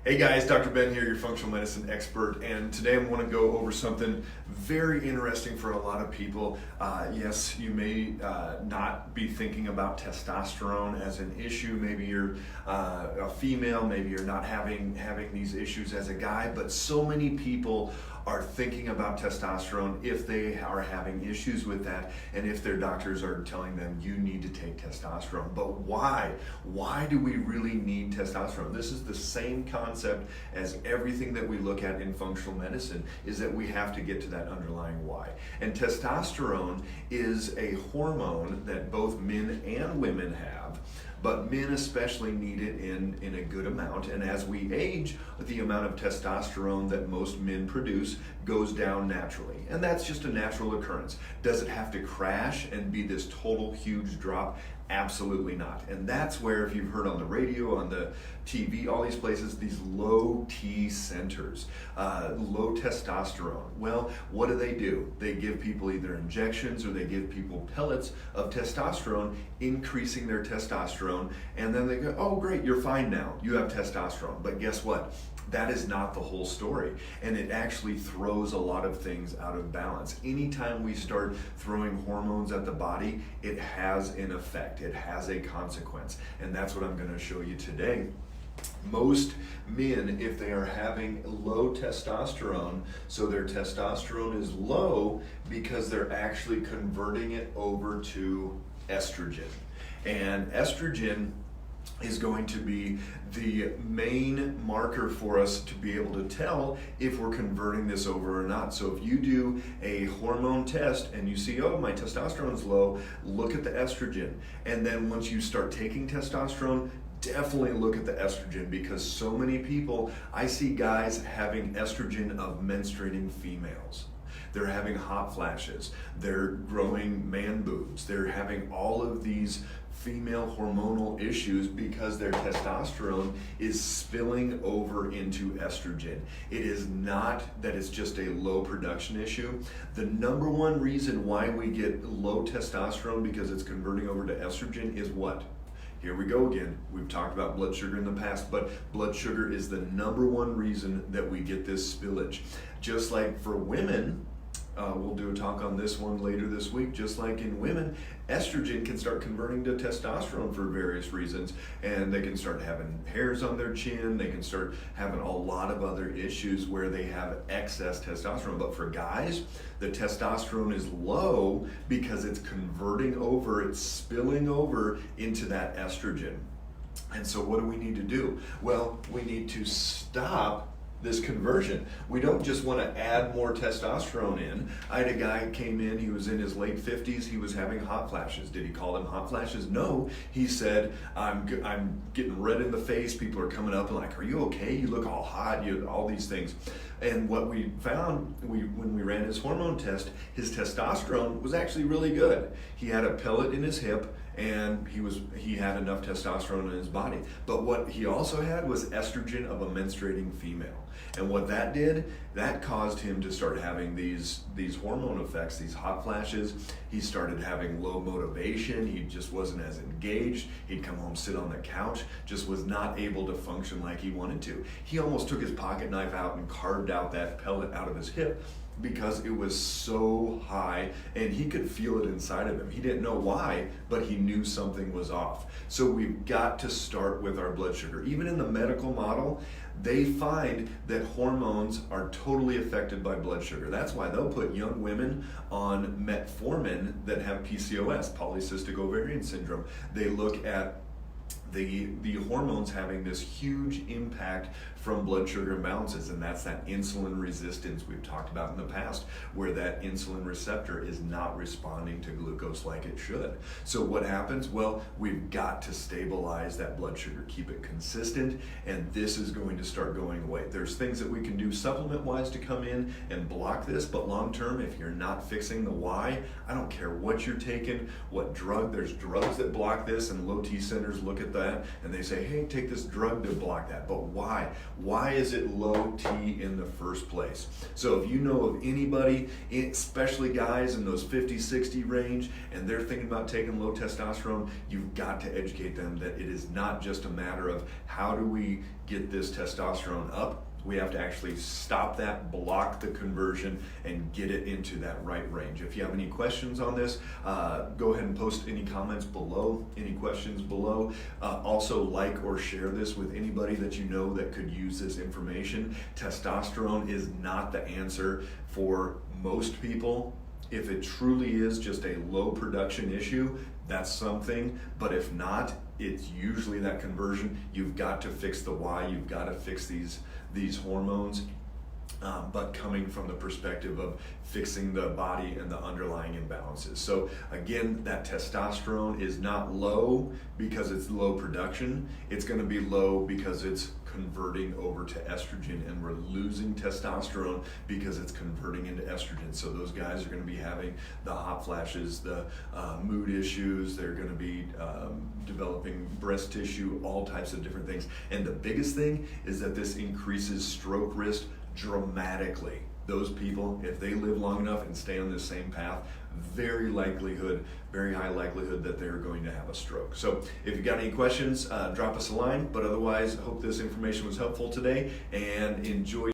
Hey guys, Dr. Ben here, your functional medicine expert, and today I'm going to go over something very interesting for a lot of people. Yes, you may not be thinking about testosterone as an issue. Maybe you're a female, maybe you're not having these issues as a guy, but so many people are thinking about testosterone if they are having issues with that and if their doctors are telling them you need to take testosterone. But why? Why do we really need testosterone? This is the same concept as everything that we look at in functional medicine, is that we have to get to that underlying why. And testosterone is a hormone that both men and women have, but men especially need it in a good amount. And as we age, the amount of testosterone that most men produce goes down naturally. And that's just a natural occurrence. Does it have to crash and be this total huge drop? Absolutely not. And that's where, if you've heard on the radio, on the TV, all these places, these low T centers, low testosterone. Well, what do? They give people either injections or they give people pellets of testosterone, increasing their testosterone, and then they go, oh great, you're fine now, you have testosterone. But guess what? That is not the whole story, and it actually throws a lot of things out of balance. Anytime we start throwing hormones at the body, it has an effect, it has a consequence, and that's what I'm going to show you today. Most men, if they are having low testosterone, so their testosterone is low because they're actually converting it over to estrogen. And estrogen is going to be the main marker for us to be able to tell if we're converting this over or not. So if you do a hormone test and you see, oh, my testosterone's low, look at the estrogen. And then once you start taking testosterone, definitely look at the estrogen, because so many people, I see guys having estrogen of menstruating females. They're having hot flashes, they're growing man boobs, they're having all of these female hormonal issues because their testosterone is spilling over into estrogen. It is not that it's just a low production issue. The number one reason why we get low testosterone because it's converting over to estrogen is what? Here we go again. We've talked about blood sugar in the past, but blood sugar is the number one reason that we get this spillage. Just like for women, we'll do a talk on this one later this week. Just like in women, estrogen can start converting to testosterone for various reasons, and they can start having hairs on their chin, they can start having a lot of other issues where they have excess testosterone. But for guys, the testosterone is low because it's converting over, it's spilling over into that estrogen. And so what do we need to do? Well, we need to stop this conversion. We don't just want to add more testosterone in. I had a guy who came in, he was in his late 50s, he was having hot flashes. Did he call them hot flashes? No. He said, I'm getting red in the face, people are coming up and like, are you okay? You look all hot, all these things. And what we found, when we ran his hormone test, his testosterone was actually really good. He had a pellet in his hip, and he had enough testosterone in his body. But what he also had was estrogen of a menstruating female. And what that did, that caused him to start having these hormone effects, these hot flashes. He started having low motivation. He just wasn't as engaged. He'd come home, sit on the couch, just was not able to function like he wanted to. He almost took his pocket knife out and carved out that pellet out of his hip because it was so high and he could feel it inside of him. He didn't know why, but he knew something was off. So we've got to start with our blood sugar. Even in the medical model, they find that hormones are totally affected by blood sugar. That's why they'll put young women on metformin that have PCOS, polycystic ovarian syndrome. They look at the hormones having this huge impact from blood sugar imbalances, and that's that insulin resistance we've talked about in the past, where that insulin receptor is not responding to glucose like it should. So what happens? Well, we've got to stabilize that blood sugar, keep it consistent, and this is going to start going away. There's things that we can do supplement-wise to come in and block this, but long-term, if you're not fixing the why, I don't care what you're taking, what drug, there's drugs that block this, and low T centers look at the that, and they say, hey, take this drug to block that. But why? Why is it low T in the first place? So if you know of anybody, especially guys in those 50, 60 range, and they're thinking about taking low testosterone, you've got to educate them that it is not just a matter of how do we get this testosterone up. We have to actually stop that, block the conversion, and get it into that right range. If you have any questions on this, go ahead and post any comments below, any questions below. Also like or share this with anybody that you know that could use this information. Testosterone is not the answer for most people. If it truly is just a low production issue, that's something, but if not, it's usually that conversion. You've got to fix the why, you've got to fix these hormones, but coming from the perspective of fixing the body and the underlying imbalances. So again, that testosterone is not low because it's low production. It's going to be low because it's converting over to estrogen, and we're losing testosterone because it's converting into estrogen. So those guys are going to be having the hot flashes, the mood issues, they're going to be developing breast tissue, all types of different things. And the biggest thing is that this increases stroke risk dramatically. Those people, if they live long enough and stay on this same path, very high likelihood that they're going to have a stroke. So if you got any questions, drop us a line, but otherwise, I hope this information was helpful today, and enjoy